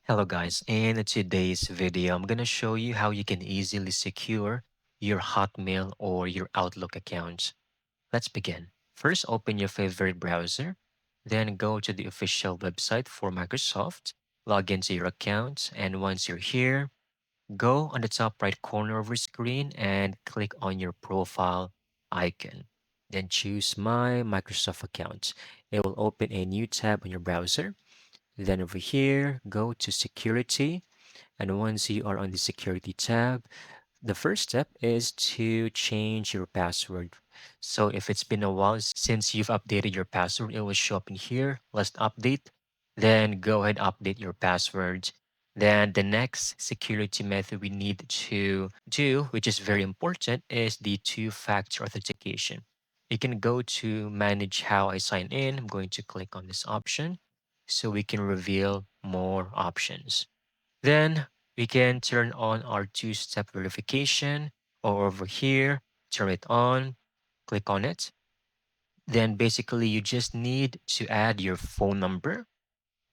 Hello guys, in today's video, I'm gonna show you how you can easily secure your Hotmail or your Outlook accounts. Let's begin. First, open your favorite browser, then go to the official website for Microsoft, log into your account, and once you're here, go on the top right corner of your screen and click on your profile icon. Then choose My Microsoft Account. It will open a new tab on your browser. Then over here, go to Security. And once you are on the Security tab, the first step is to change your password. So if it's been a while since you've updated your password, it will show up in here, last update. Then go ahead, update your password. Then the next security method we need to do, which is very important, is the two-factor authentication. You can go to manage how I sign in. I'm going to click on this option so we can reveal more options. Then we can turn on our two-step verification or over here, turn it on, click on it. Then basically you just need to add your phone number,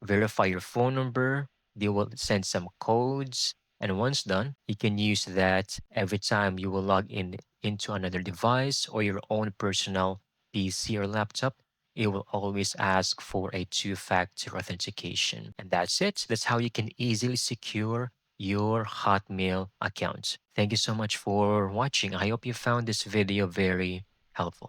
verify your phone number. They will send some codes. And once done, you can use that every time you will log in into another device or your own personal PC or laptop. It will always ask for a two-factor authentication. And that's it. That's how you can easily secure your Hotmail account. Thank you so much for watching. I hope you found this video very helpful.